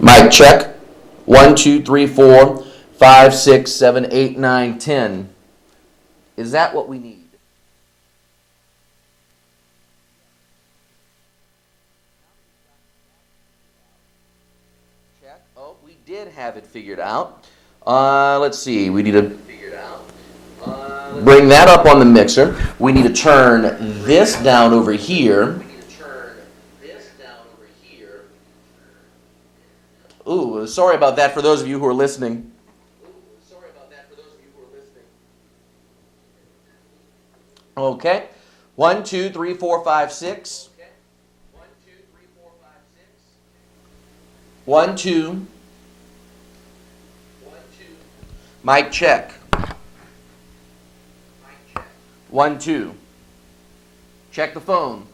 Mic check. 1, 2, 3, 4, 5, 6, 7, 8, 9, 10. Is that what we need? Check. Oh, we did have it figured out. Let's see. We need to bring that up on the mixer. We need to turn this down over here. Ooh, sorry about that for those of you who are listening. Okay. 1, 2, 3, 4, 5, 6. 1, 2. Mic check. 1, 2. Check the phone.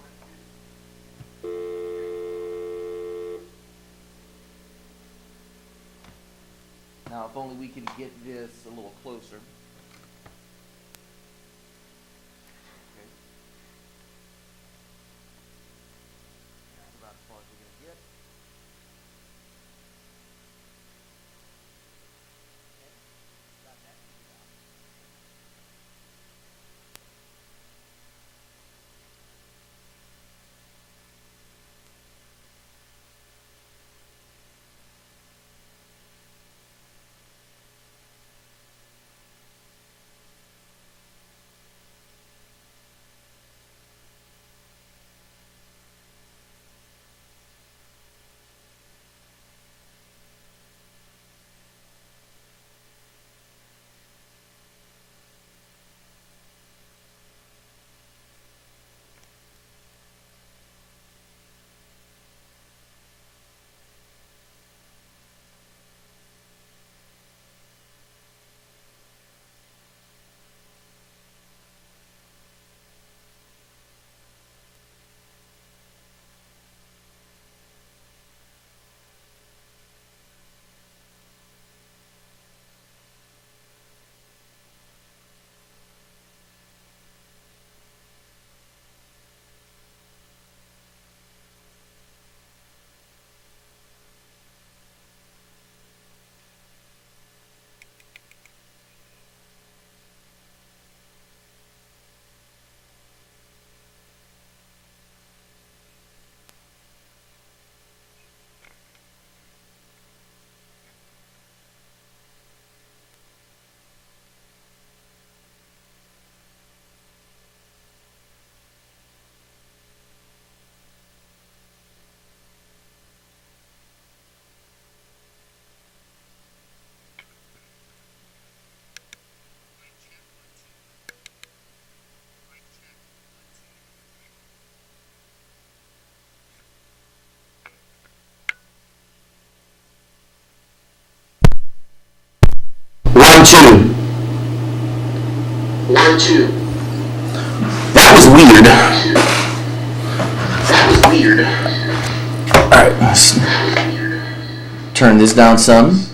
Now, if only we could get this a little closer. Okay. That's about as far as we're going to get. Okay. Got that figured out. One, two. That was weird. Alright, let's turn this down some.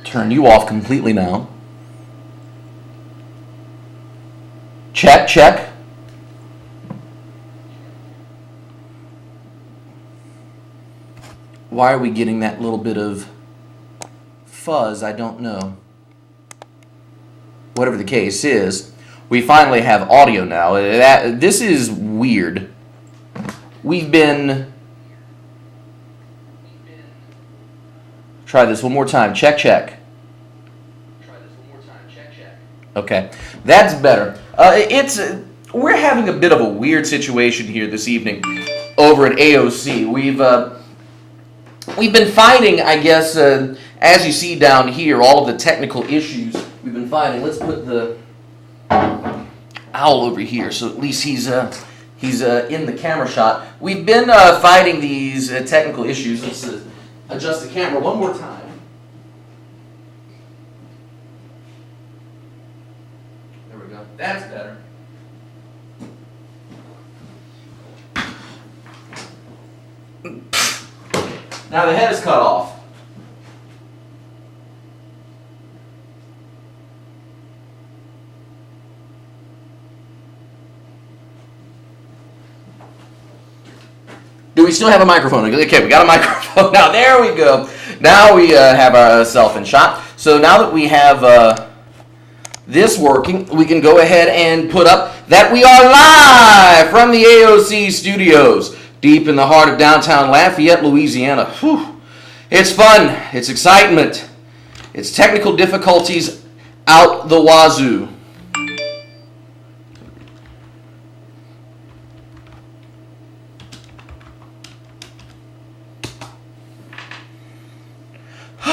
Turn you off completely now. Check. Why are we getting that little bit of fuzz? I don't know. Whatever the case is, we finally have audio now. This is weird. We've been... Try this one more time. Check. Okay, that's better. We're having a bit of a weird situation here this evening over at AOC. We've been fighting, I guess, as you see down here, all of the technical issues we've been fighting. Let's put the owl over here, so at least he's in the camera shot. We've been fighting these technical issues. Let's adjust the camera one more time. There we go. That's better. Now the head is cut off. we still have a microphone? Okay, we got a microphone. Now, there we go. Now we have ourselves in shot. So now that we have this working, we can go ahead and put up that we are live from the AOC studios, deep in the heart of downtown Lafayette, Louisiana. Whew. It's fun. It's excitement. It's technical difficulties out the wazoo.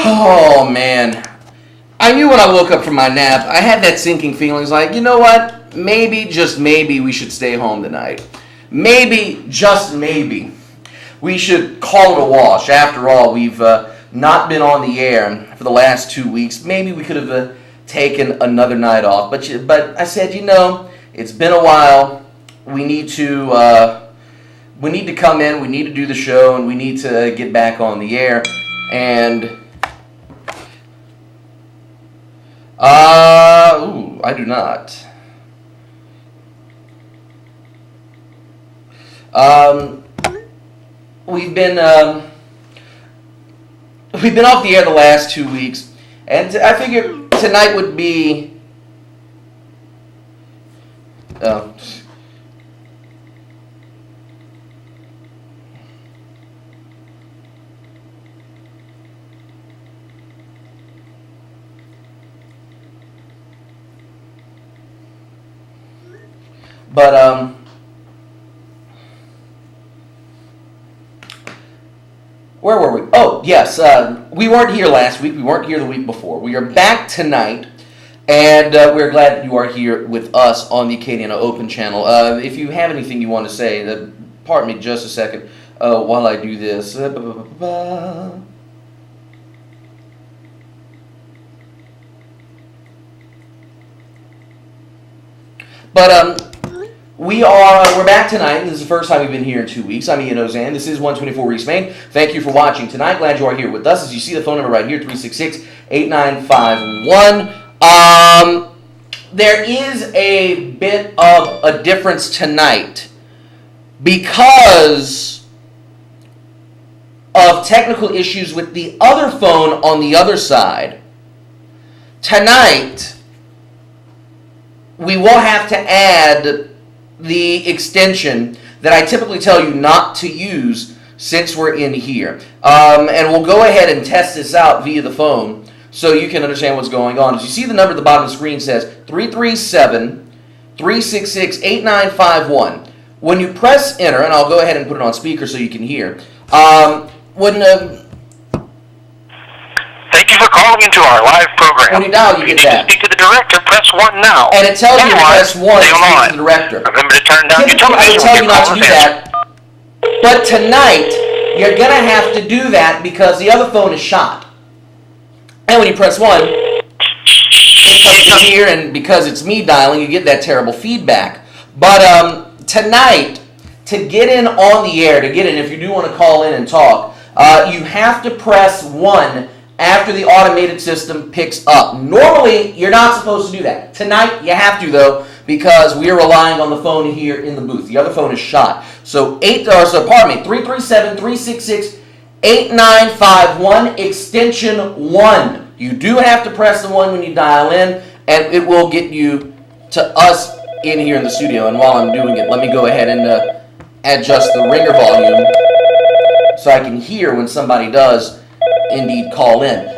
Oh, man. I knew when I woke up from my nap, I had that sinking feeling. It's like, you know what? Maybe, just maybe, we should stay home tonight. Maybe, just maybe, we should call it a wash. After all, we've not been on the air for the last 2 weeks. Maybe we could have taken another night off. But I said, you know, it's been a while. We need to come in. We need to do the show, and we need to get back on the air. And I do not. We've been off the air the last 2 weeks, and I figured tonight would be. But where were we? Oh, yes. We weren't here last week. We weren't here the week before. We are back tonight, and we're glad that you are here with us on the Acadiana Open channel. If you have anything you want to say, pardon me just a second while I do this. But we're back tonight. This is the first time we've been here in 2 weeks. I'm Ian Ozan. This is 124 East Main. Thank you for watching tonight. Glad you are here with us. As you see the phone number right here, 366-8951. There is a bit of a difference tonight because of technical issues with the other phone on the other side. Tonight, we will have to add the extension that I typically tell you not to use since we're in here. And we'll go ahead and test this out via the phone so you can understand what's going on. As you see, the number at the bottom of the screen says 337-366-8951. When you press enter, and I'll go ahead and put it on speaker so you can hear, Thank you for calling into our live program. When you dial, you get that. To speak to the director, press 1 now. And it tells you to press 1 to speak to the director. Remember to turn down your television. I would tell you not to do that. But tonight, you're going to have to do that because the other phone is shot. And when you press 1, it comes to here, and because it's me dialing, you get that terrible feedback. But tonight, to get in on the air, if you do want to call in and talk, you have to press 1 after the automated system picks up. Normally, you're not supposed to do that. Tonight, you have to, though, because we are relying on the phone here in the booth. The other phone is shot. So 337-366-8951, extension 1. You do have to press the 1 when you dial in, and it will get you to us in here in the studio. And while I'm doing it, let me go ahead and adjust the ringer volume so I can hear when somebody does indeed call in.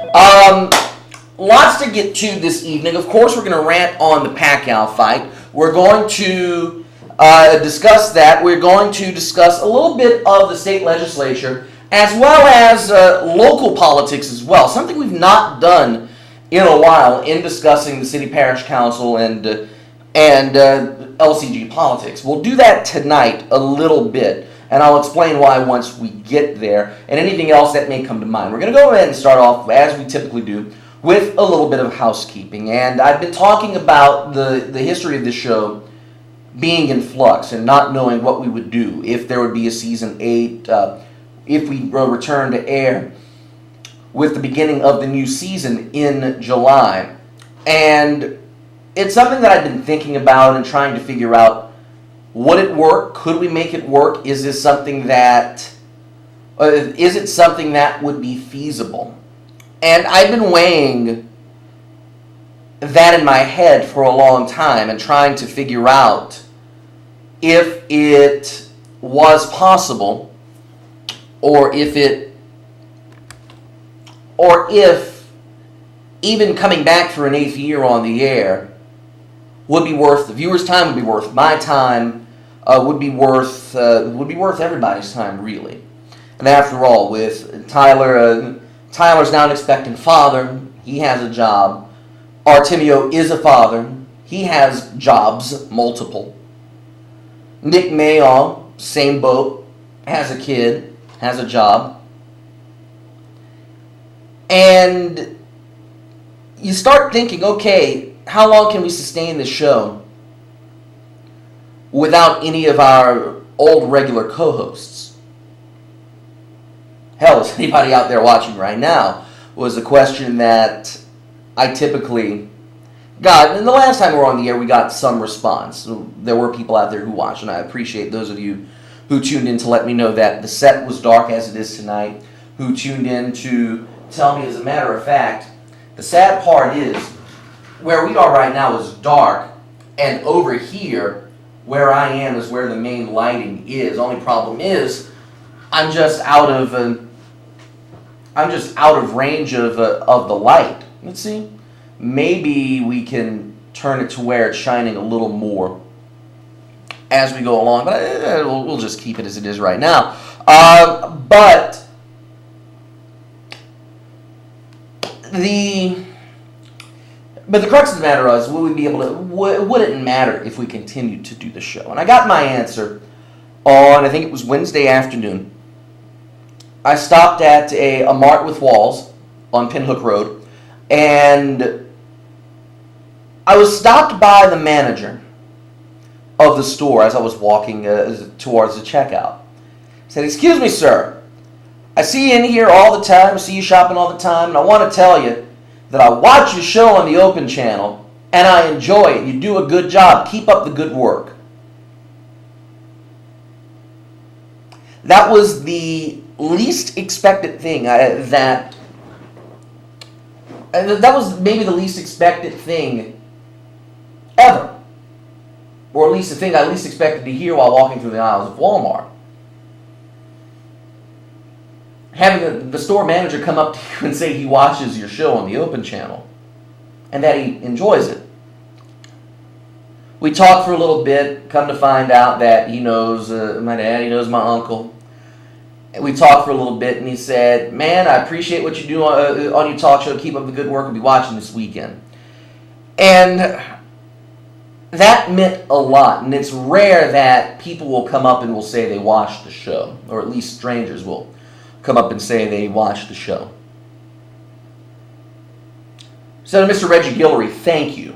Lots to get to this evening. Of course, we're going to rant on the Pacquiao fight. We're going to discuss that. We're going to discuss a little bit of the state legislature as well as local politics as well. Something we've not done in a while in discussing the city parish council and LCG politics. We'll do that tonight a little bit, and I'll explain why once we get there, and anything else that may come to mind. We're going to go ahead and start off, as we typically do, with a little bit of housekeeping. And I've been talking about the history of this show being in flux and not knowing what we would do if there would be a season 8, if we return to air with the beginning of the new season in July. And it's something that I've been thinking about and trying to figure out, would it work? Could we make it work? Is this something that Is it something that would be feasible? And I've been weighing that in my head for a long time and trying to figure out if it was possible, or if even coming back for an 8th year on the air would be worth the viewers' time, would be worth my time, would be worth everybody's time, really. And after all, with Tyler, Tyler's now an expectant father. He has a job. Artemio is a father. He has jobs, multiple. Nick Mayall, same boat, has a kid, has a job. And you start thinking, okay, how long can we sustain this show without any of our old regular co-hosts? Hell, is anybody out there watching right now? Was a question that I typically got. And the last time we were on the air, we got some response. So there were people out there who watched, and I appreciate those of you who tuned in to let me know that the set was dark as it is tonight, who tuned in to tell me, as a matter of fact, the sad part is, where we are right now is dark, and over here, where I am, is where the main lighting is. Only problem is, I'm just out of range of the light. Let's see. Maybe we can turn it to where it's shining a little more as we go along, but we'll just keep it as it is right now. But the crux of the matter is, would it matter if we continued to do the show? And I got my answer on, I think it was Wednesday afternoon. I stopped at a Mart with Walls on Pinhook Road, and I was stopped by the manager of the store as I was walking towards the checkout. He said, "Excuse me, sir. I see you in here all the time. I see you shopping all the time, and I want to tell you that I watch your show on the Open Channel, and I enjoy it. You do a good job. Keep up the good work." That was the least expected thing that was maybe the least expected thing ever. Or at least the thing I least expected to hear while walking through the aisles of Walmart. Having the store manager come up to you and say he watches your show on the Open Channel and that he enjoys it. We talked for a little bit, come to find out that he knows my dad, he knows my uncle. And we talked for a little bit, and he said, "Man, I appreciate what you do on your talk show. Keep up the good work. I'll be watching this weekend." And that meant a lot, and it's rare that people will come up and will say they watched the show, or at least strangers will come up and say they watched the show. So to Mr. Reggie Guillory, thank you.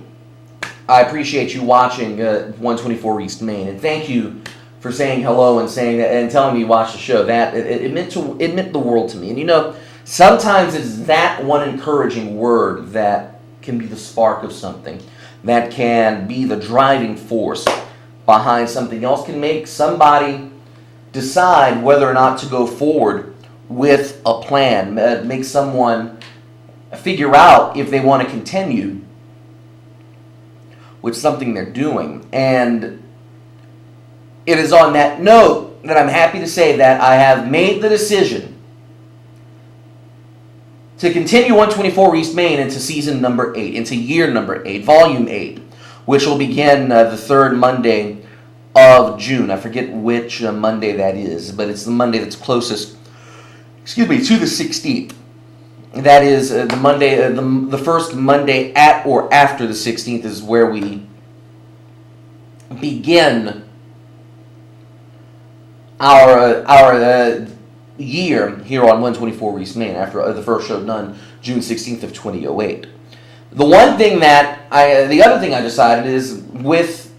I appreciate you watching 124 East Main, and thank you for saying hello and saying that and telling me you watched the show. That it meant the world to me. And you know, sometimes it's that one encouraging word that can be the spark of something, that can be the driving force behind something else, can make somebody decide whether or not to go forward with a plan, make someone figure out if they want to continue with something they're doing. And it is on that note that I'm happy to say that I have made the decision to continue 124 East Main into season number 8, into year number 8, volume 8, which will begin the third Monday of June. I forget which Monday that is, but it's the Monday that's closest, to the 16th. That is the Monday, the first Monday at or after the 16th is where we begin our year here on 124 East Main after the first show done June 16th of 2008. The other thing I decided is with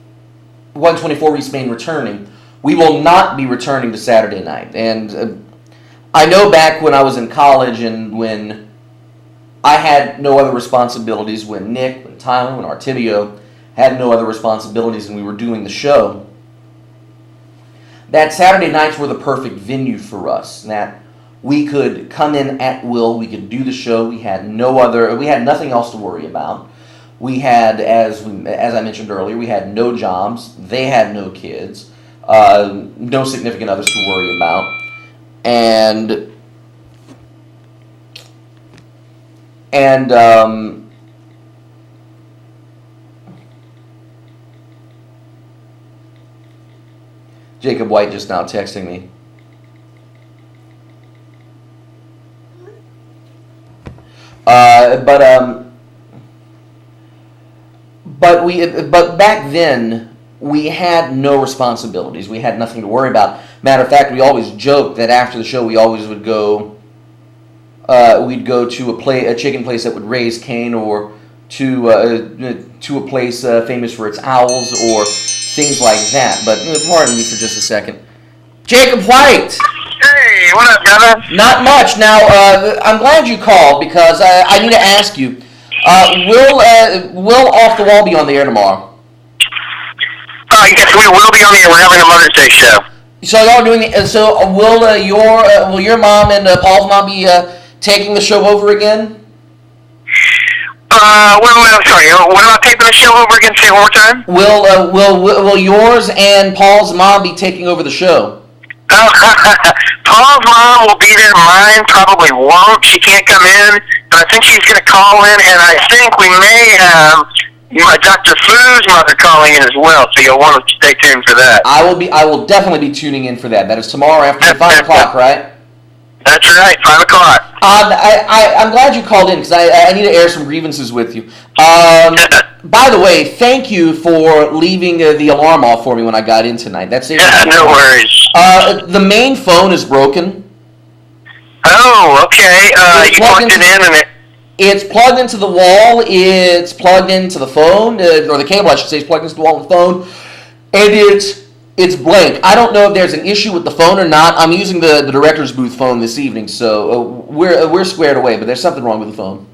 124 East Main returning, we will not be returning to Saturday night. And I know back when I was in college and when I had no other responsibilities, when Nick, when Tyler, when Artemio had no other responsibilities and we were doing the show, that Saturday nights were the perfect venue for us. That We could come in at will. We could do the show. We had nothing else to worry about. We had, as I mentioned earlier, we had no jobs. They had no kids, no significant others to worry about, and Jacob White just now texting me. But back then we had no responsibilities. We had nothing to worry about. Matter of fact, we always joked that after the show we always would go. We'd go to a chicken place that would raise Cain, or to a place famous for its owls, or things like that. But pardon me for just a second. Jacob White! Hey, what up, brother? Not much. Now, I'm glad you called, because I need to ask you, will Off the Wall be on the air tomorrow? Yes, we will be on the air. We're having a Mother's Day show. So y'all doing it? So will your mom and Paul's mom be taking the show over again? I'm sorry. What about taking the show over again? Say it one more time. Will yours and Paul's mom be taking over the show? Paul's mom will be there. Mine probably won't. She can't come in, but I think she's going to call in, and I think we may have my Dr. Fu's mother calling in as well. So you'll want to stay tuned for that. I will definitely be tuning in for that. That is tomorrow after 5 o'clock, right? That's right, 5 o'clock. I'm glad you called in, because I need to air some grievances with you. By the way, thank you for leaving the alarm off for me when I got in tonight. That's it. Yeah, no worries. The main phone is broken. Oh, okay. You plugged it in and it's plugged into the wall. It's plugged into the phone, or the cable, I should say, is plugged into the wall of the phone, and it's blank. I don't know if there's an issue with the phone or not. I'm using the director's booth phone this evening, so we're squared away. But there's something wrong with the phone.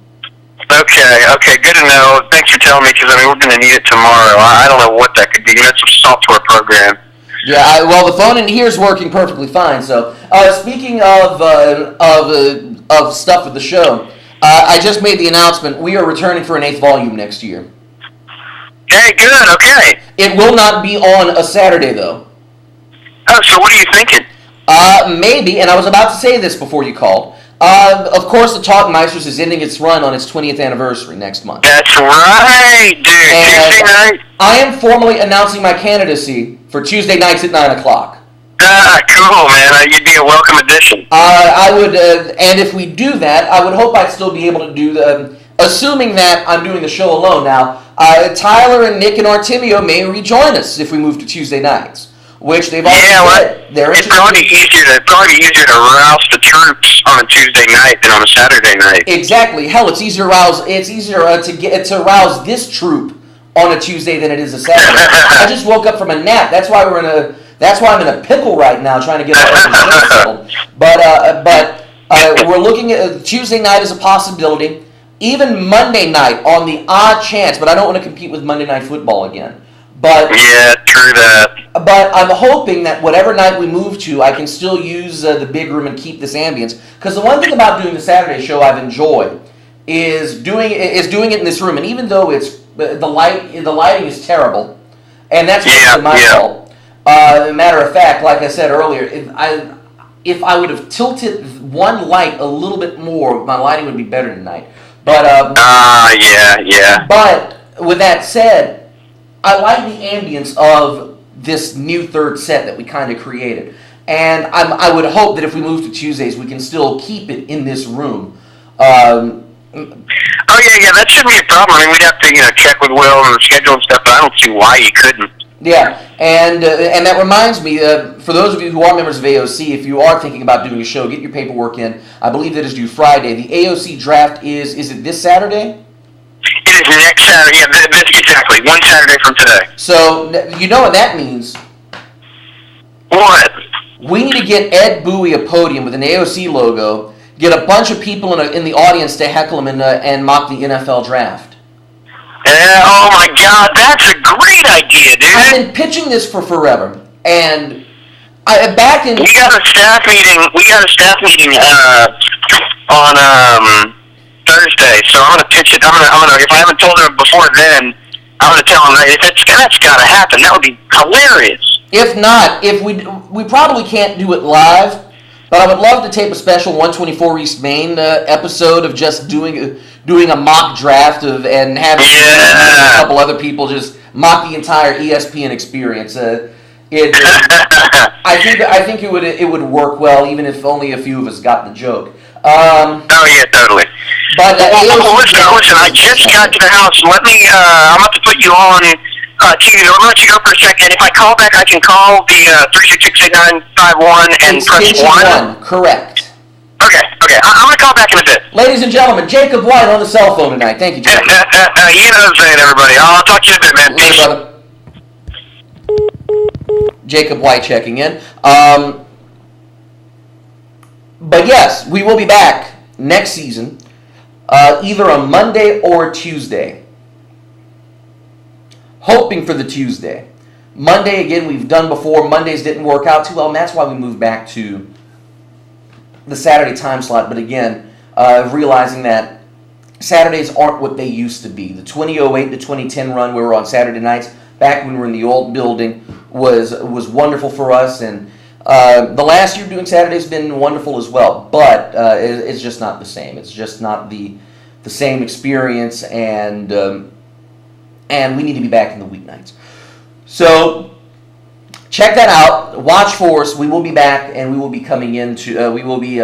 Okay, good to know. Thanks for telling me, because we're going to need it tomorrow. I don't know what that could be. That's a software program. Yeah, well, the phone in here is working perfectly fine. So, speaking of stuff with the show, I just made the announcement. We are returning for an 8th volume next year. Hey, good. Okay. It will not be on a Saturday, though. Oh, so what are you thinking? Maybe, and I was about to say this before you called. Of course, the Talkmeisters is ending its run on its 20th anniversary next month. That's right, dude. Tuesday night? I am formally announcing my candidacy for Tuesday nights at 9 o'clock. Cool, man. You'd be a welcome addition. I would, and if we do that, I would hope I'd still be able to do assuming that I'm doing the show alone. Now, Tyler and Nick and Artemio may rejoin us if we move to Tuesday nights, which they've already said they're interested. It's probably easier to rouse the troops on a Tuesday night than on a Saturday night. Exactly. Hell, it's easier to rouse this troop on a Tuesday than it is a Saturday. I just woke up from a nap. That's why I'm in a pickle right now, trying to get everything settled. But we're looking at Tuesday night as a possibility. Even Monday night, on the odd chance, but I don't want to compete with Monday Night Football again. But yeah, true that. But I'm hoping that whatever night we move to, I can still use the big room and keep this ambience. Because the one thing about doing the Saturday show I've enjoyed is doing it in this room. And even though the lighting is terrible, and that's my fault. Matter of fact, like I said earlier, if I would have tilted one light a little bit more, my lighting would be better tonight. But yeah. But with that said, I like the ambience of this new third set that we kind of created, and I would hope that if we move to Tuesdays, we can still keep it in this room. Oh yeah, that shouldn't be a problem. I mean, we'd have to check with Will and the schedule and stuff, but I don't see why you couldn't. Yeah, and that reminds me, for those of you who are members of AOC, if you are thinking about doing a show, get your paperwork in. I believe that is due Friday. The AOC draft is it this Saturday? It is next Saturday. Yeah, exactly. One Saturday from today. So, you know what that means? What? We need to get Ed Bowie a podium with an AOC logo, get a bunch of people in the audience to heckle him and mock the NFL draft. Oh my God, that's a great idea, dude. I've been pitching this for forever, and Back in... We got a staff meeting on Thursday, so I'm gonna pitch it. I'm gonna. If I haven't told her before then, I'm gonna tell them that that's gotta happen. That would be hilarious. If not, if we probably can't do it live, but I would love to tape a special 124 East Main episode of just doing a mock draft and having a couple other people just mock the entire ESPN experience. I think it would work well, even if only a few of us got the joke. Oh yeah, totally. But listen. I just got to the house. Let me. I'm about to put you on TV. I'm gonna let you go for a second. If I call back, I can call the 366-8951 and press 1. Correct. Okay. I'm gonna call back in a bit. Ladies and gentlemen, Jacob White on the cell phone tonight. Thank you, Jacob. You know what I'm saying, everybody. I'll talk to you in a bit, man. Peace. Brother. Jacob White checking in. But yes, we will be back next season, either on Monday or Tuesday. Hoping for the Tuesday. Monday, again, we've done before. Mondays didn't work out too well, and that's why we moved back to the Saturday time slot. But again, realizing that Saturdays aren't what they used to be. The 2008 to 2010 run we were on Saturday nights, back when we were in the old building, was wonderful for us. And the last year doing Saturday's been wonderful as well. But it's just not the same. It's just not the same experience, and we need to be back in the weeknights. So check that out. Watch for us. We will be back, and we will be coming into. We will be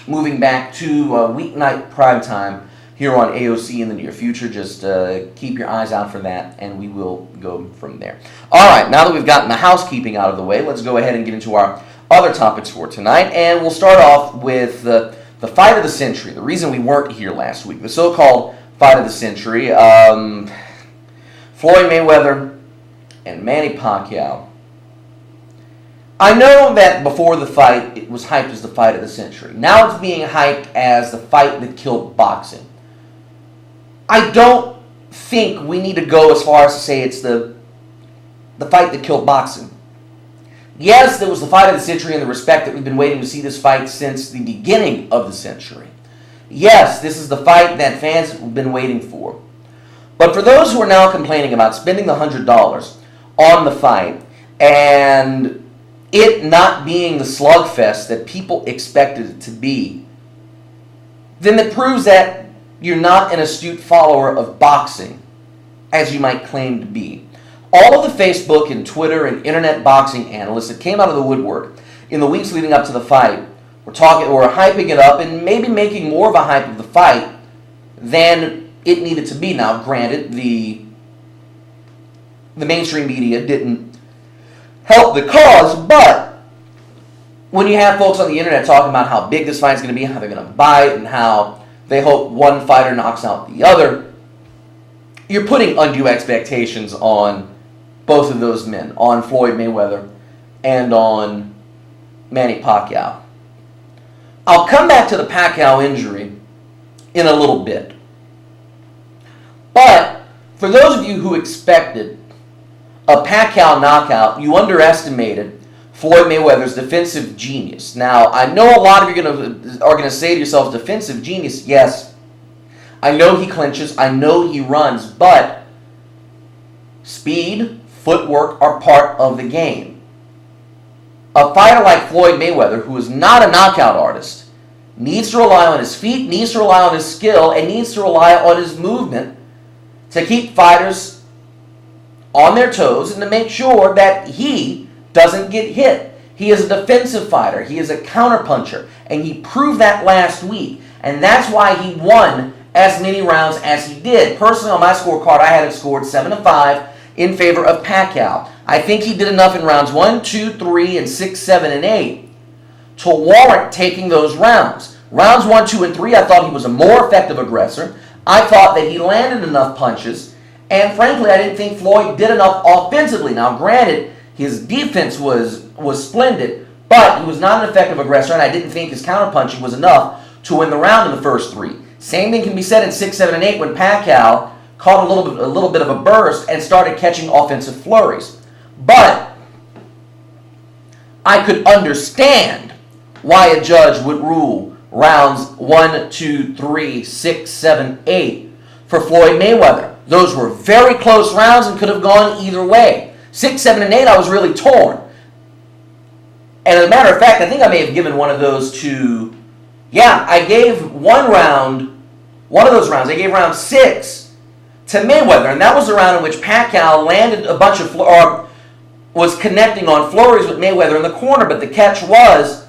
moving back to weeknight primetime here on AOC in the near future. Just keep your eyes out for that, and we will go from there. All right. Now that we've gotten the housekeeping out of the way, let's go ahead and get into our other topics for tonight, and we'll start off with the fight of the century. The reason we weren't here last week, the so-called fight of the century. Floyd Mayweather and Manny Pacquiao. I know that before the fight, it was hyped as the fight of the century. Now it's being hyped as the fight that killed boxing. I don't think we need to go as far as to say it's the fight that killed boxing. Yes, there was the fight of the century in the respect that we've been waiting to see this fight since the beginning of the century. Yes, this is the fight that fans have been waiting for. But for those who are now complaining about spending the $100 on the fight and it not being the slugfest that people expected it to be, then it proves that you're not an astute follower of boxing, as you might claim to be. All of the Facebook and Twitter and internet boxing analysts that came out of the woodwork in the weeks leading up to the fight were hyping it up and maybe making more of a hype of the fight than it needed to be. Now, granted, the mainstream media didn't help the cause, but when you have folks on the internet talking about how big this fight's going to be, how they're going to buy it, and how they hope one fighter knocks out the other, you're putting undue expectations on both of those men, on Floyd Mayweather and on Manny Pacquiao. I'll come back to the Pacquiao injury in a little bit. But for those of you who expected a Pacquiao knockout, you underestimated Floyd Mayweather's defensive genius. Now, I know a lot of you are going to say to yourselves, defensive genius, yes. I know he clinches, I know he runs, but speed, footwork are part of the game. A fighter like Floyd Mayweather, who is not a knockout artist, needs to rely on his feet, needs to rely on his skill, and needs to rely on his movement to keep fighters on their toes and to make sure that he doesn't get hit. He is a defensive fighter. He is a counterpuncher, and he proved that last week, and that's why he won as many rounds as he did. Personally, on my scorecard, I had it scored 7-5 in favor of Pacquiao. I think he did enough in rounds 1, 2, 3, and 6, 7, and 8 to warrant taking those rounds. Rounds 1, 2, and 3, I thought he was a more effective aggressor. I thought that he landed enough punches, and frankly, I didn't think Floyd did enough offensively. Now, granted, his defense was splendid, but he was not an effective aggressor, and I didn't think his counterpunching was enough to win the round in the first 3. Same thing can be said in 6, 7, and 8 when Pacquiao caught a little bit of a burst and started catching offensive flurries. But I could understand why a judge would rule rounds 1, 2, 3, 6, 7, 8 for Floyd Mayweather. Those were very close rounds and could have gone either way. 6, 7, and 8, I was really torn. And as a matter of fact, I think I may have given one of those to, I gave one of those rounds, I gave round 6 to Mayweather, and that was the round in which Pacquiao landed a bunch of, or was connecting on flurries with Mayweather in the corner, but the catch was,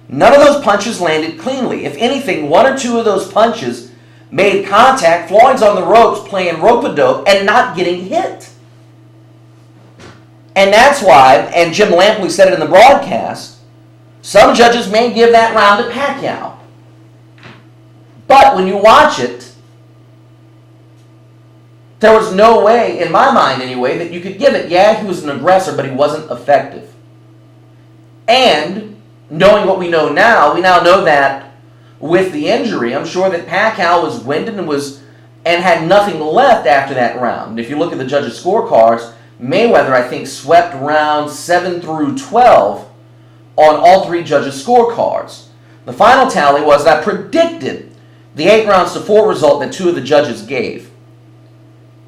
none of those punches landed cleanly. If anything, 1 or 2 of those punches made contact. Floyd's on the ropes playing rope-a-dope and not getting hit. And that's why, and Jim Lampley said it in the broadcast, some judges may give that round to Pacquiao. But when you watch it, there was no way, in my mind anyway, that you could give it. Yeah, he was an aggressor, but he wasn't effective. And knowing what we know now, we now know that with the injury, I'm sure that Pacquiao was winded and had nothing left after that round. And if you look at the judges' scorecards, Mayweather, I think, swept rounds 7 through 12 on all 3 judges' scorecards. The final tally was that I predicted the 8-4 result that 2 of the judges gave.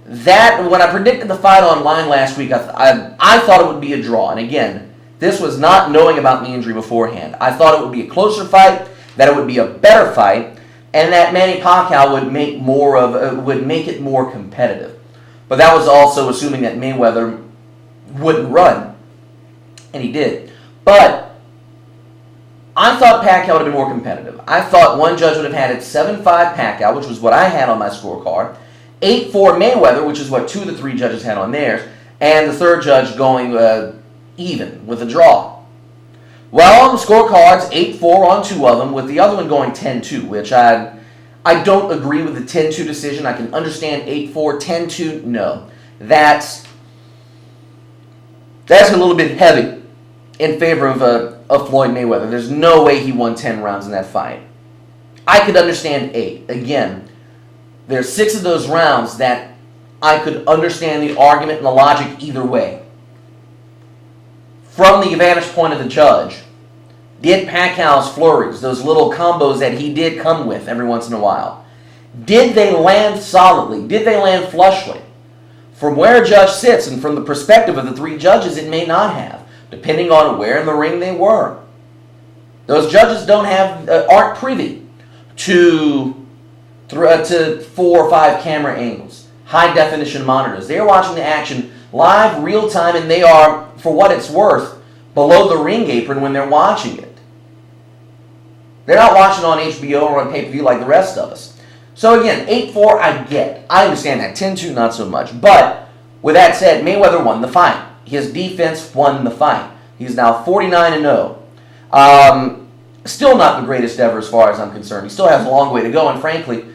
That, when I predicted the fight online last week, I thought it would be a draw. And again, this was not knowing about the injury beforehand. I thought it would be a closer fight, that it would be a better fight, and that Manny Pacquiao would make it more competitive. But that was also assuming that Mayweather wouldn't run, and he did. But I thought Pacquiao would have been more competitive. I thought one judge would have had it 7-5 Pacquiao, which was what I had on my scorecard, 8-4 Mayweather, which is what 2 of the 3 judges had on theirs, and the third judge going even with a draw. Well, on the scorecards, 8-4 on 2 of them, with the other one going 10-2, which I don't agree with the 10-2 decision. I can understand 8-4, 10-2, no. That's a little bit heavy in favor of Floyd Mayweather. There's no way he won 10 rounds in that fight. I could understand 8. Again, there's 6 of those rounds that I could understand the argument and the logic either way. From the vantage point of the judge, did Pacquiao's flurries, those little combos that he did come with every once in a while, did they land solidly? Did they land flushly? From where a judge sits and from the perspective of the 3 judges, it may not have, depending on where in the ring they were. Those judges aren't privy to 4 or 5 camera angles, high definition monitors. They are watching the action live, real time, and they are, for what it's worth, below the ring apron when they're watching it. They're not watching on HBO or on pay-per-view like the rest of us. So again, 8-4, I get. I understand that. 10-2, not so much. But with that said, Mayweather won the fight. His defense won the fight. He's now 49-0. Still not the greatest ever as far as I'm concerned. He still has a long way to go, and frankly,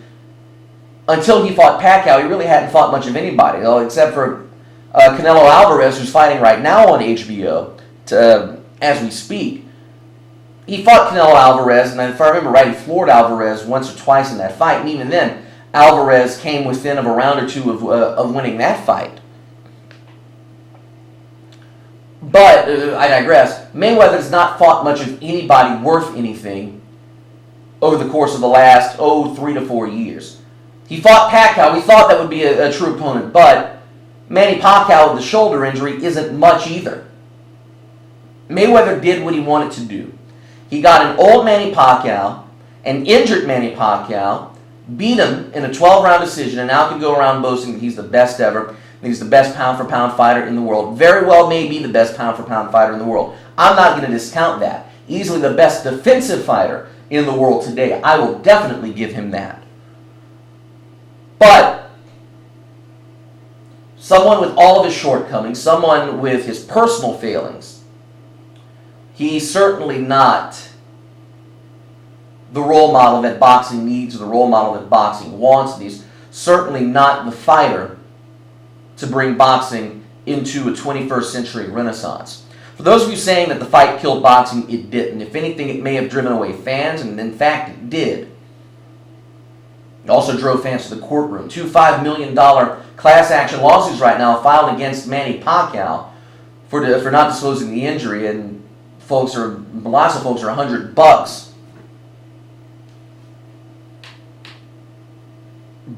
until he fought Pacquiao, he really hadn't fought much of anybody, except for Canelo Alvarez, who's fighting right now on HBO as we speak. He fought Canelo Alvarez, and if I remember right, he floored Alvarez once or twice in that fight, and even then, Alvarez came within of a round or 2 of winning that fight. But, I digress, Mayweather's not fought much of anybody worth anything over the course of the last, 3 to 4 years. He fought Pacquiao. We thought that would be a true opponent, but Manny Pacquiao with the shoulder injury isn't much either. Mayweather did what he wanted to do. He got an old Manny Pacquiao, an injured Manny Pacquiao, beat him in a 12-round decision, and now can go around boasting that he's the best ever. He's the best pound-for-pound fighter in the world. Very well may be the best pound-for-pound fighter in the world. I'm not going to discount that. Easily the best defensive fighter in the world today. I will definitely give him that. But someone with all of his shortcomings, someone with his personal failings, he's certainly not the role model that boxing needs or the role model that boxing wants. And he's certainly not the fighter to bring boxing into a 21st century renaissance. For those of you saying that the fight killed boxing, it didn't. If anything, it may have driven away fans, and in fact, it did. It also drove fans to the courtroom. 2 $5 million class action lawsuits right now filed against Manny Pacquiao for not disclosing the injury, and lots of folks are $100.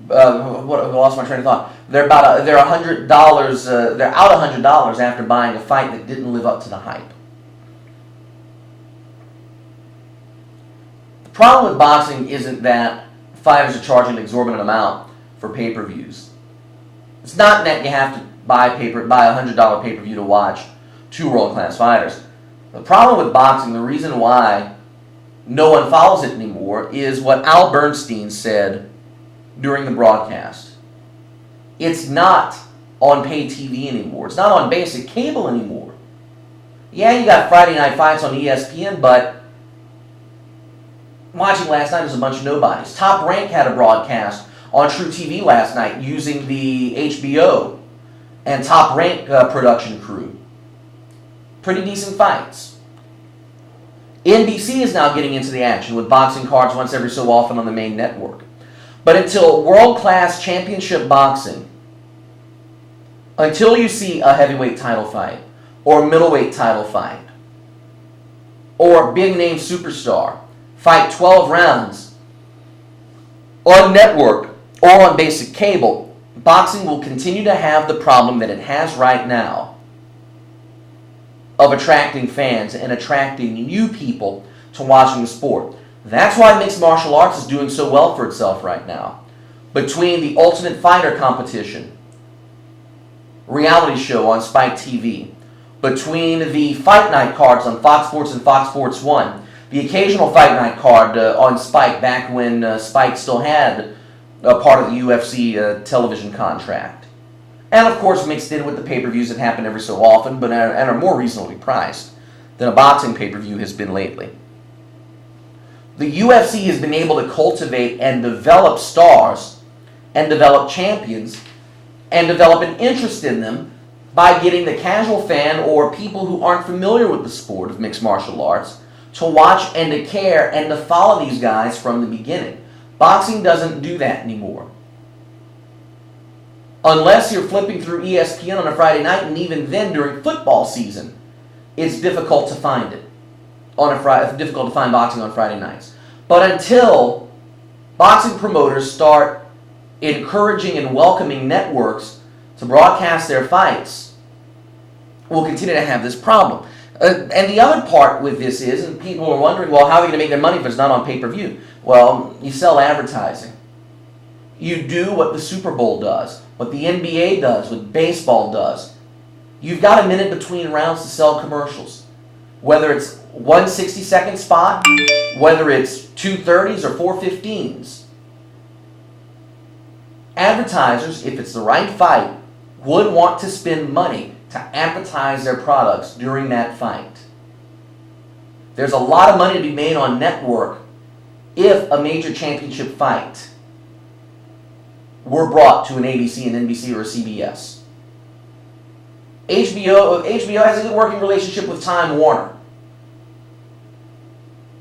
I lost my train of thought. They're $100. They're out $100 after buying a fight that didn't live up to the hype. The problem with boxing isn't that fighters are charging an exorbitant amount for pay-per-views. It's not that you have to buy a $100 pay-per-view to watch two world-class fighters. The problem with boxing, the reason why no one follows it anymore, is what Al Bernstein said during the broadcast. It's not on pay TV anymore. It's not on basic cable anymore. Yeah, you got Friday night fights on ESPN, but watching last night was a bunch of nobodies. Top Rank had a broadcast on True TV last night using the HBO and Top Rank production crew. Pretty decent fights. NBC is now getting into the action with boxing cards once every so often on the main network. But until world-class championship boxing, until you see a heavyweight title fight, or middleweight title fight, or big-name superstar fight 12 rounds on network or on basic cable, boxing will continue to have the problem that it has right now of attracting fans and attracting new people to watching the sport. That's why mixed martial arts is doing so well for itself right now. Between the Ultimate Fighter competition, reality show on Spike TV, between the Fight Night cards on Fox Sports and Fox Sports 1, the occasional Fight Night card on Spike back when Spike still had a part of the UFC television contract. And of course mixed in with the pay-per-views that happen every so often but are more reasonably priced than a boxing pay-per-view has been lately. The UFC has been able to cultivate and develop stars and develop champions and develop an interest in them by getting the casual fan or people who aren't familiar with the sport of mixed martial arts to watch and to care and to follow these guys from the beginning. Boxing doesn't do that anymore. Unless you're flipping through ESPN on a Friday night, and even then during football season, it's difficult to find it. It's difficult to find boxing on Friday nights. But until boxing promoters start encouraging and welcoming networks to broadcast their fights, we'll continue to have this problem. And the other part with this is, and people are wondering, well, how are they going to make their money if it's not on pay-per-view? Well, you sell advertising. You do what the Super Bowl does, what the NBA does, what baseball does. You've got a minute between rounds to sell commercials. Whether it's one 60-second spot, whether it's 2 30s or 4 15s. Advertisers, if it's the right fight, would want to spend money to advertise their products during that fight. There's a lot of money to be made on network if a major championship fight were brought to an ABC, an NBC, or a CBS. HBO has a good working relationship with Time Warner.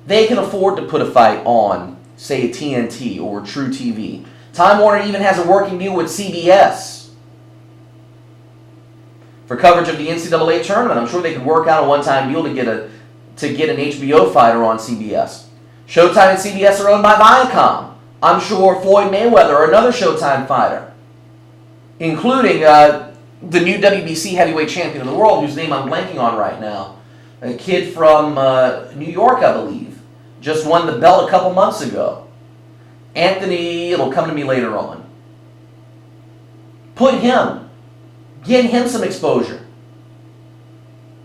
They can afford to put a fight on, say, a TNT or True TV. Time Warner even has a working deal with CBS for coverage of the NCAA tournament. I'm sure they could work out a one-time deal to get an HBO fighter on CBS. Showtime and CBS are owned by Viacom. I'm sure Floyd Mayweather or another Showtime fighter, including the new WBC heavyweight champion of the world, whose name I'm blanking on right now, a kid from New York, I believe, just won the belt a couple months ago. Anthony, it'll come to me later on. Get him some exposure.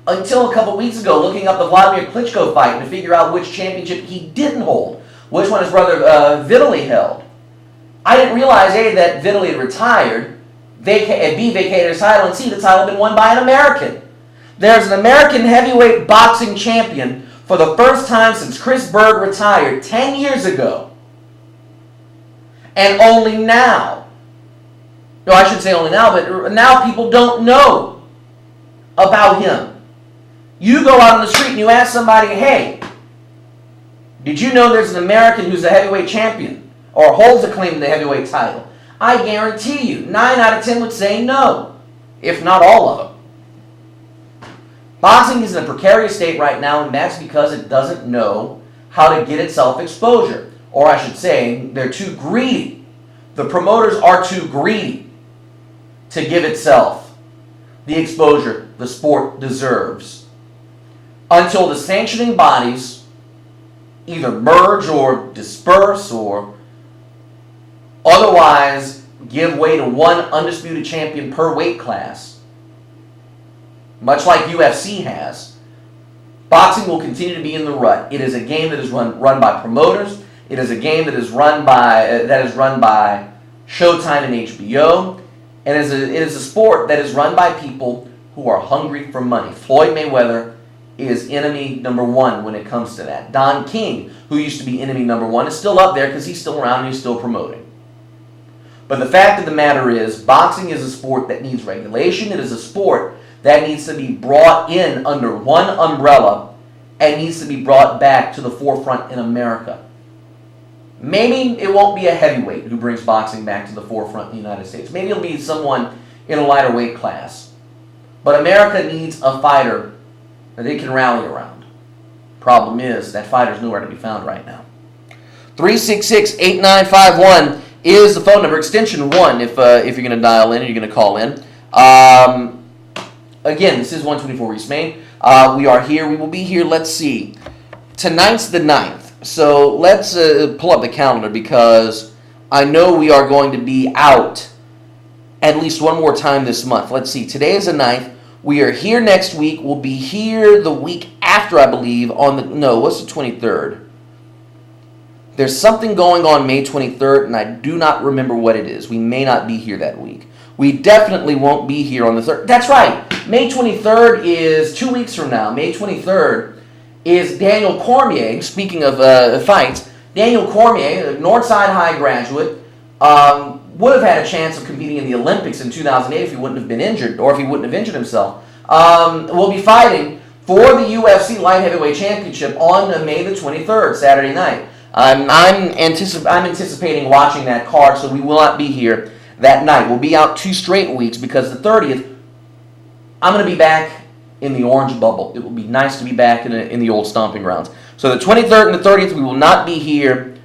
Until a couple weeks ago, looking up the Vladimir Klitschko fight and to figure out which championship he didn't hold, which one his brother Vitaly held. I didn't realize, A, that Vitaly had retired, B, vacated his title, and C, the title had been won by an American. There's an American heavyweight boxing champion for the first time since Chris Berg retired 10 years ago. And only now, no, I should say only now, but now people don't know about him. You go out on the street and you ask somebody, hey, did you know there's an American who's a heavyweight champion or holds a claim to the heavyweight title? I guarantee you, 9 out of 10 would say no, if not all of them. Boxing is in a precarious state right now, and that's because it doesn't know how to get itself exposure. Or I should say, they're too greedy. The promoters are too greedy to give itself the exposure the sport deserves. Until the sanctioning bodies either merge or disperse or otherwise give way to one undisputed champion per weight class, much like UFC has, boxing will continue to be in the rut. It is a game that is run by promoters. It is a game that is run by Showtime and HBO. And it is a sport that is run by people who are hungry for money. Floyd Mayweather is enemy number one when it comes to that. Don King, who used to be enemy number one, is still up there because he's still around and he's still promoting. But the fact of the matter is, boxing is a sport that needs regulation. It is a sport that needs to be brought in under one umbrella and needs to be brought back to the forefront in America. Maybe it won't be a heavyweight who brings boxing back to the forefront in the United States. Maybe it'll be someone in a lighter weight class. But America needs a fighter that they can rally around. Problem is, that fighter's nowhere to be found right now. 366-8951 is the phone number, extension 1 if you're going to dial in and you're going to call in. Again, this is 124 East Main. We are here. We will be here, let's see. Tonight's the 9th. So let's pull up the calendar because I know we are going to be out at least one more time this month. Let's see. Today is the 9th. We are here next week. We'll be here the week after, I believe, what's the 23rd? There's something going on May 23rd, and I do not remember what it is. We may not be here that week. We definitely won't be here on the 3rd. That's right. May 23rd is 2 weeks from now. May 23rd is Daniel Cormier. Speaking of fights, Daniel Cormier, a Northside High graduate, would have had a chance of competing in the Olympics in 2008 if he wouldn't have been injured, or if he wouldn't have injured himself. Will be fighting for the UFC Light Heavyweight Championship on May the 23rd, Saturday night. I'm anticipating watching that card, so we will not be here that night. We'll be out 2 straight weeks because the 30th, I'm going to be back in the orange bubble. It will be nice to be back in the old stomping grounds. So the 23rd and the 30th, we will not be here.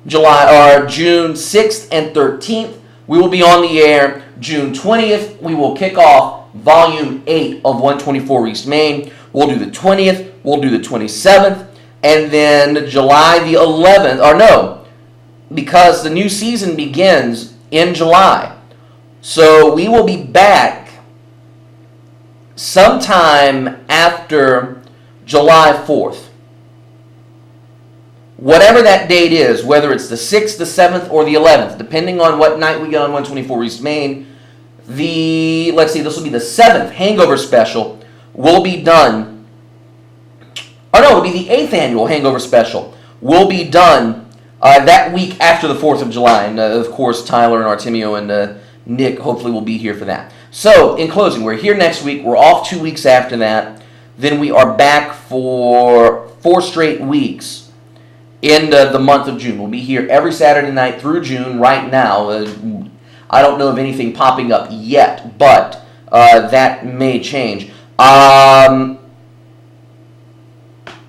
June 6th and 13th, we will be on the air. June 20th, we will kick off Volume 8 of 124 East Main. We'll do the 20th. We'll do the 27th. And then July the 11th, because the new season begins in July. So we will be back sometime after July 4th. Whatever that date is, whether it's the 6th, the 7th, or the 11th, depending on what night we get on 124 East Main, this will be the 7th Hangover Special will be done. It'll be the 8th annual Hangover Special will be done that week after the 4th of July. And, of course, Tyler and Artemio and Nick hopefully will be here for that. So, in closing, we're here next week. We're off 2 weeks after that. Then we are back for 4 straight weeks in the month of June. We'll be here every Saturday night through June right now. I don't know of anything popping up yet, but that may change.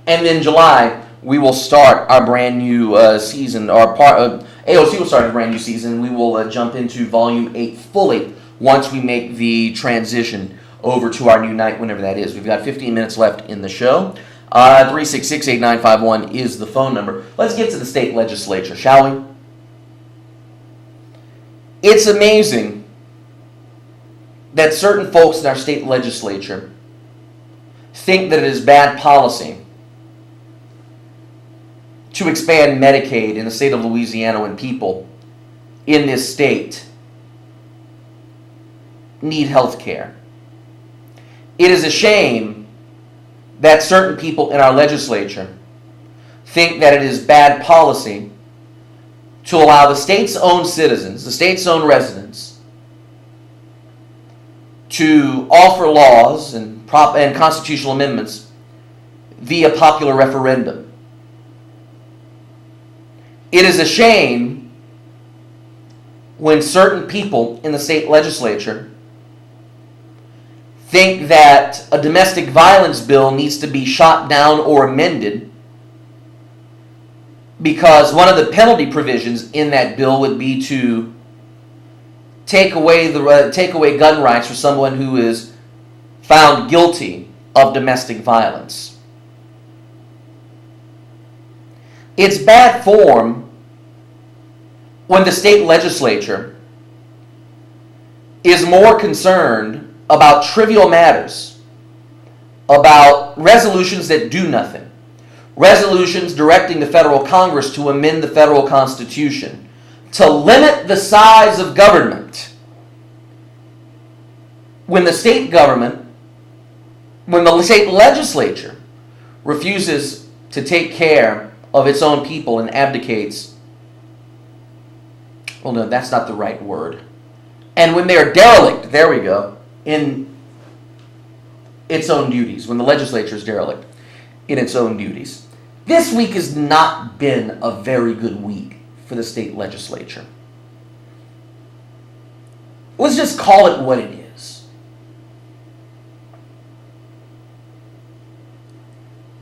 And then July, we will start our brand new season. AOC will start a brand new season. We will jump into Volume 8 fully once we make the transition over to our new night, whenever that is. We've got 15 minutes left in the show. 366-8951 is the phone number. Let's get to the state legislature, shall we? It's amazing that certain folks in our state legislature think that it is bad policy to expand Medicaid in the state of Louisiana when people in this state need health care. It is a shame that certain people in our legislature think that it is bad policy to allow the state's own citizens, the state's own residents, to offer laws and constitutional amendments via popular referendum. It is a shame when certain people in the state legislature think that a domestic violence bill needs to be shot down or amended because one of the penalty provisions in that bill would be to take away gun rights for someone who is found guilty of domestic violence. It's bad form when the state legislature is more concerned about trivial matters, about resolutions that do nothing, resolutions directing the federal Congress to amend the federal Constitution, to limit the size of government, when the state government, when the state legislature refuses to take care of its own people and abdicates, well, no, that's not the right word. And when they're derelict, there we go, in its own duties, when the legislature is derelict in its own duties. This week has not been a very good week for the state legislature. Let's just call it what it is.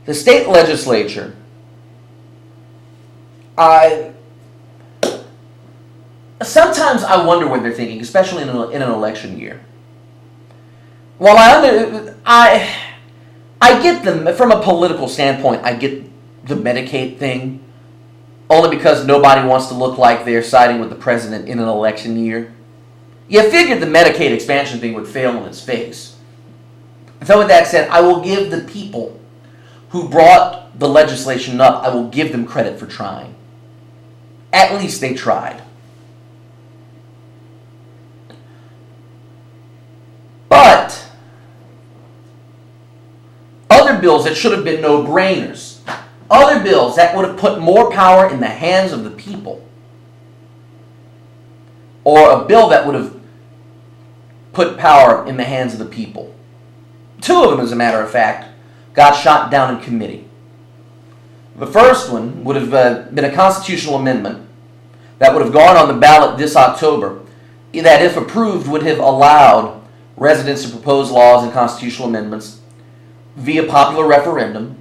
The state legislature, sometimes I wonder what they're thinking, especially in an election year. While I get them from a political standpoint, I get the Medicaid thing, only because nobody wants to look like they're siding with the president in an election year. You figured the Medicaid expansion thing would fail on its face. So with that said, I will give the people who brought the legislation up, I will give them credit for trying. At least they tried. But other bills that should have been no-brainers, other bills that would have put more power in the hands of the people, or a bill that would have put power in the hands of the people. Two of them, as a matter of fact, got shot down in committee. The first one would have been a constitutional amendment that would have gone on the ballot this October, that if approved would have allowed residents to propose laws and constitutional amendments via popular referendum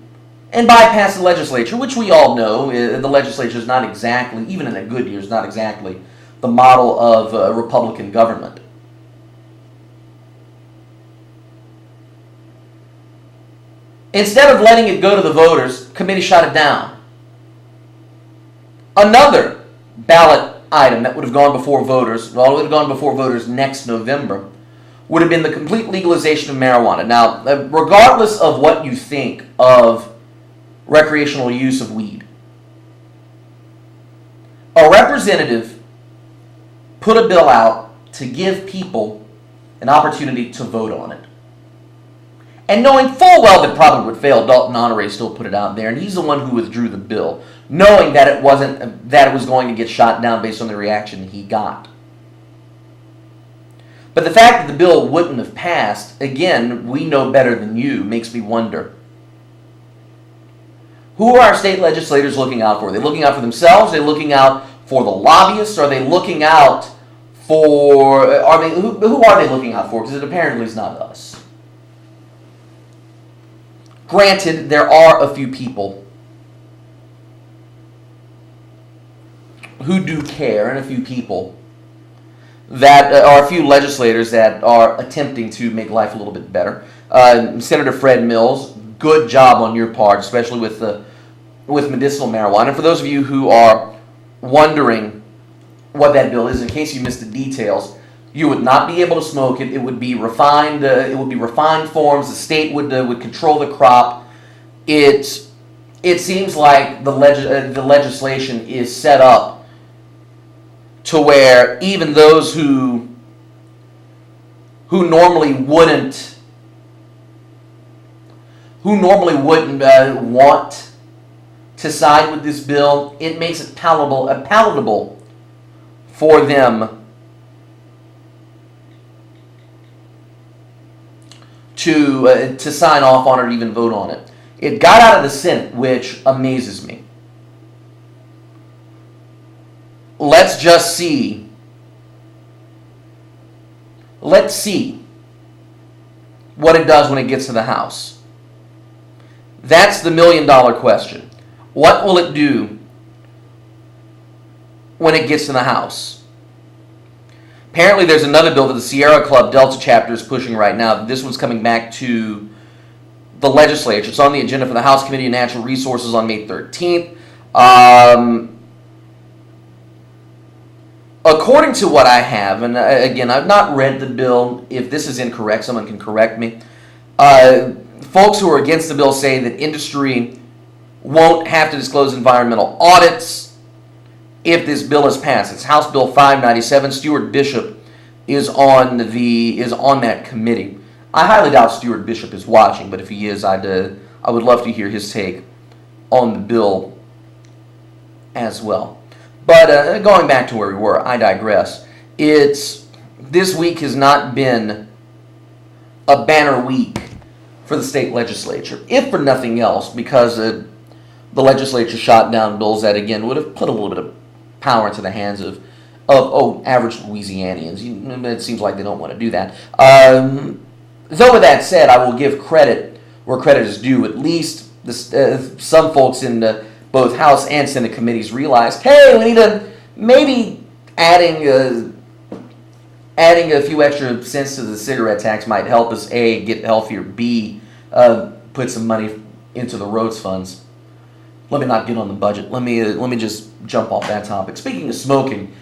and bypass the legislature, which we all know the legislature is not exactly, even in a good year, is not exactly the model of a Republican government. Instead of letting it go to the voters, committee shot it down. Another ballot item that would have gone before voters, well, it would have gone before voters next November, would have been the complete legalization of marijuana. Now, regardless of what you think of recreational use of weed, a representative put a bill out to give people an opportunity to vote on it. And knowing full well that probably would fail, Dalton Honore still put it out there, and he's the one who withdrew the bill, knowing that it was going to get shot down based on the reaction he got. But the fact that the bill wouldn't have passed, again, we know better than you, makes me wonder. Who are our state legislators looking out for? Are they looking out for themselves? Are they looking out for the lobbyists? Are they looking out for... Who are they looking out for? Because it apparently is not us. Granted, there are a few people who do care, and a few people that are a few legislators that are attempting to make life a little bit better. Senator Fred Mills, good job on your part, especially with medicinal marijuana. And for those of you who are wondering what that bill is, in case you missed the details, you would not be able to smoke it. It would be refined. It would be refined forms. The state would control the crop. It seems like the legislation is set up to where even those who normally wouldn't want to side with this bill, it makes it palatable for them to sign off on it or even vote on it. It got out of the Senate, which amazes me. Let's just see. Let's see what it does when it gets to the House? That's the million-dollar question. What will it do when it gets to the House? Apparently there's another bill that the Sierra Club Delta chapter is pushing right now. This one's coming back to the legislature. It's on the agenda for the House Committee on Natural Resources on May 13th. According to what I have, and again, I've not read the bill. If this is incorrect, someone can correct me. Folks who are against the bill say that industry won't have to disclose environmental audits if this bill is passed. It's House Bill 597. Stuart Bishop is on that committee. I highly doubt Stuart Bishop is watching, but if he is, I would love to hear his take on the bill as well. But going back to where we were, I digress. This week has not been a banner week for the state legislature, if for nothing else, because the legislature shot down bills that, again, would have put a little bit of power into the hands of average Louisianians. It seems like they don't want to do that. Though with that said, I will give credit where credit is due. At least some folks in both House and Senate committees realized, hey, we need to maybe adding a few extra cents to the cigarette tax might help us, A, get healthier, B, put some money into the roads funds. Let me not get on the budget. Let me just jump off that topic. Speaking of smoking,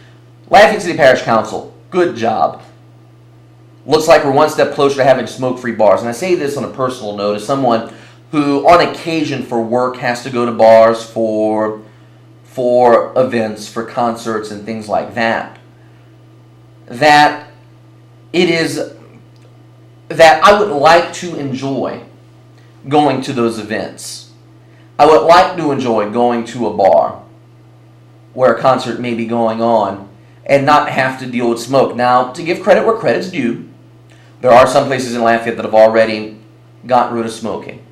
Lafayette City Parish Council, good job. Looks like we're one step closer to having smoke-free bars. And I say this on a personal note as someone who, on occasion for work, has to go to bars for events, for concerts and things like that. That I would like to enjoy going to those events. I would like to enjoy going to a bar where a concert may be going on and not have to deal with smoke. Now, to give credit where credit's due, there are some places in Lafayette that have already gotten rid of smoking.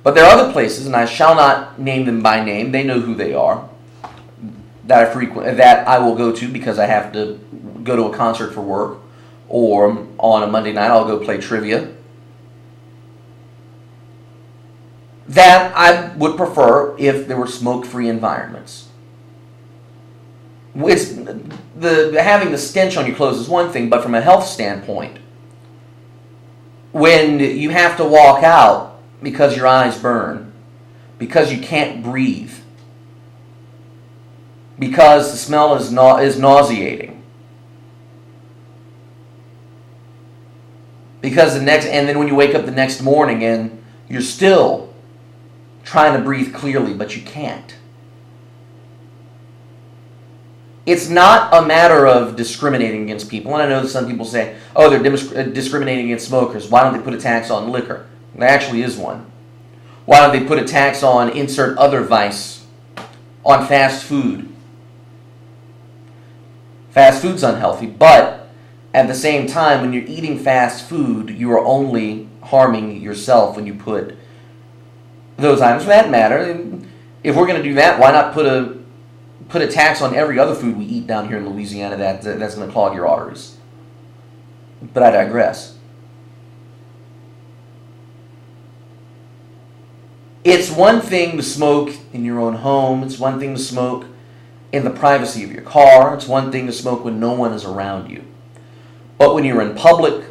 But there are other places, and I shall not name them by name, they know who they are, that I will go to because I have to go to a concert for work, or on a Monday night I'll go play trivia, that I would prefer if there were smoke-free environments. Having the stench on your clothes is one thing, but from a health standpoint, when you have to walk out because your eyes burn, because you can't breathe, because the smell is nauseating, and then when you wake up the next morning and you're still trying to breathe clearly, but you can't. It's not a matter of discriminating against people. And I know that some people say, oh, they're discriminating against smokers. Why don't they put a tax on liquor? There actually is one. Why don't they put a tax on insert other vice, on fast food? Fast food's unhealthy, but at the same time, when you're eating fast food, you are only harming yourself when you put those items. For that matter, if we're going to do that, why not put a tax on every other food we eat down here in Louisiana that's going to clog your arteries? But I digress. It's one thing to smoke in your own home. It's one thing to smoke in the privacy of your car. It's one thing to smoke when no one is around you. But when you're in public,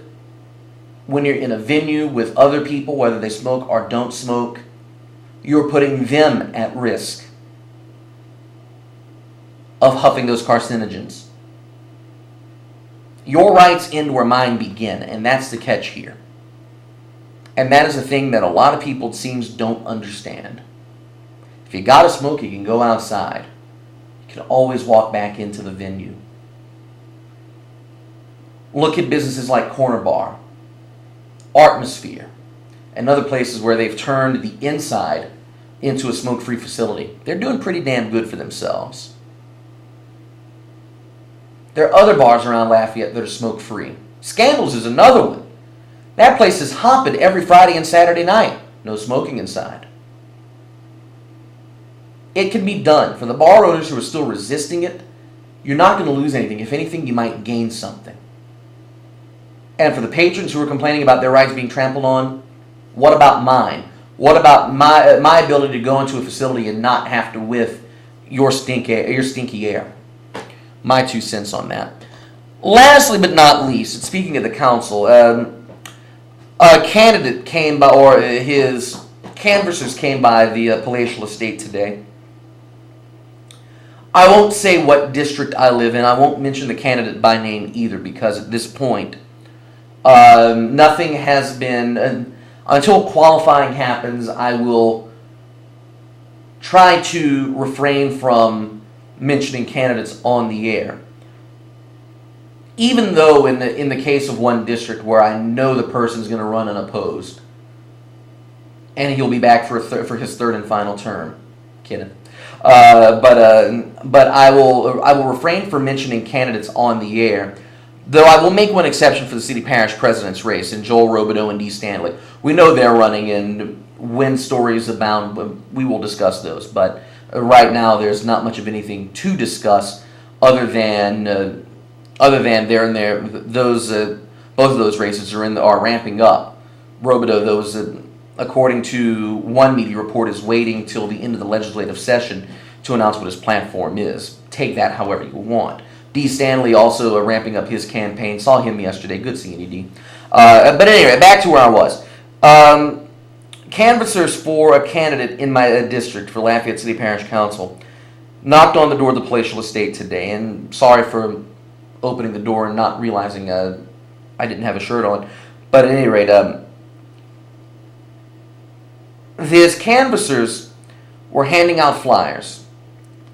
when you're in a venue with other people, whether they smoke or don't smoke, you're putting them at risk of huffing those carcinogens. Your rights end where mine begin, and that's the catch here. And that is a thing that a lot of people, it seems, don't understand. If you gotta smoke, you can go outside. You can always walk back into the venue. Look at businesses like Corner Bar, Artmosphere, and other places where they've turned the inside into a smoke-free facility. They're doing pretty damn good for themselves. There are other bars around Lafayette that are smoke-free. Scandals is another one. That place is hopping every Friday and Saturday night. No smoking inside. It can be done. For the bar owners who are still resisting it, you're not going to lose anything. If anything, you might gain something. And for the patrons who are complaining about their rights being trampled on, what about mine? What about my ability to go into a facility and not have to whiff your stinky air? My 2 cents on that. Lastly but not least, speaking of the council, a candidate came by, or his canvassers came by the palatial estate today. I won't say what district I live in. I won't mention the candidate by name either, because at this point, nothing has been, until qualifying happens, I will try to refrain from mentioning candidates on the air. Even though in the case of one district where I know the person's going to run unopposed, and he'll be back for his third and final term. Kidding. But I will refrain from mentioning candidates on the air, though I will make one exception for the city parish president's race in Joel Robideau and Dee Stanley. We know they're running, and when stories abound, we will discuss those. But right now, there's not much of anything to discuss other than they're in there. Those both of those races are ramping up. Robideau, according to one media report, is waiting till the end of the legislative session to announce what his platform is. Take that however you want. Dee Stanley also ramping up his campaign. Saw him yesterday. Good seeing you, Dee. But anyway, back to where I was. Canvassers for a candidate in my district for Lafayette City Parish Council knocked on the door of the palatial estate today, and sorry for opening the door and not realizing I didn't have a shirt on. But at any rate, his canvassers were handing out flyers,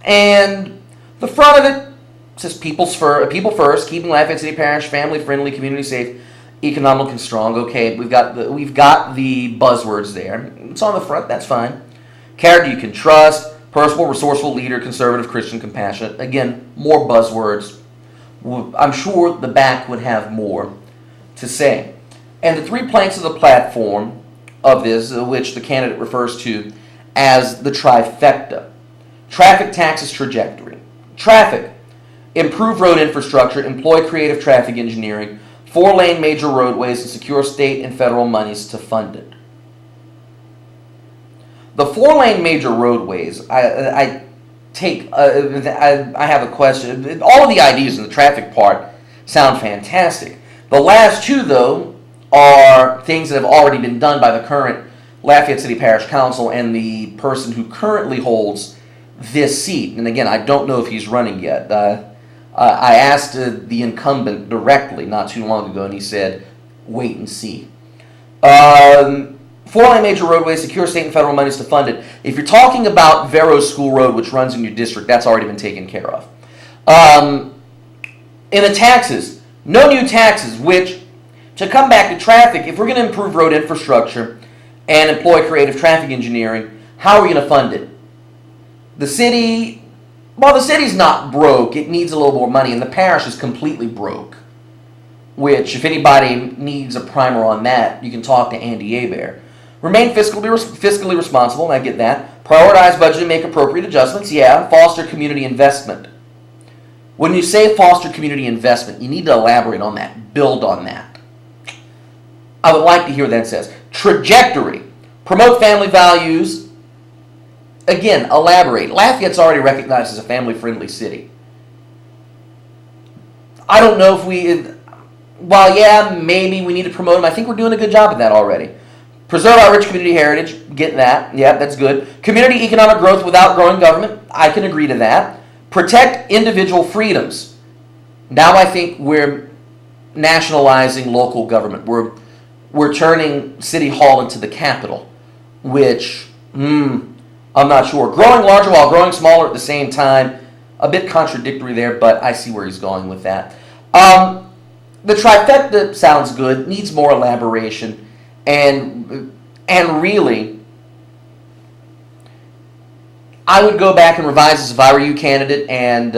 and the front of it says people first, keeping Lafayette City Parish family friendly, community safe, economic and strong. Okay, we've got the buzzwords there. It's on the front. That's fine. Character you can trust, personal, resourceful leader, conservative, Christian, compassionate. Again, more buzzwords. I'm sure the back would have more to say. And the 3 planks of the platform of this, which the candidate refers to as the trifecta. Traffic taxes trajectory. Traffic. Improve road infrastructure, employ creative traffic engineering, 4-lane major roadways, and secure state and federal monies to fund it. The 4-lane major roadways, I have a question. All of the ideas in the traffic part sound fantastic. The last 2, though, are things that have already been done by the current Lafayette City Parish Council and the person who currently holds this seat. And again, I don't know if he's running yet. I asked the incumbent directly not too long ago, and he said, wait and see. 4-lane major roadways, secure state and federal monies to fund it. If you're talking about Vero School Road, which runs in your district, that's already been taken care of. In the taxes, no new taxes, which, to come back to traffic, if we're going to improve road infrastructure and employ creative traffic engineering, how are we going to fund it? The city's not broke. It needs a little more money, and the parish is completely broke. Which, if anybody needs a primer on that, you can talk to Andy Hebert. Remain fiscally responsible, and I get that. Prioritize budget and make appropriate adjustments. Yeah. Foster community investment. When you say foster community investment, you need to elaborate on that. Build on that. I would like to hear what that says. Trajectory. Promote family values. Again, elaborate. Lafayette's already recognized as a family-friendly city. I don't know if while yeah, maybe we need to promote them, I think we're doing a good job of that already. Preserve our rich community heritage. Get that. Yeah, that's good. Community economic growth without growing government. I can agree to that. Protect individual freedoms. Now I think we're nationalizing local government. We're turning City Hall into the Capitol, which, I'm not sure. Growing larger while growing smaller at the same time. A bit contradictory there, but I see where he's going with that. The trifecta sounds good, needs more elaboration, and really, I would go back and revise this if I were you, candidate, and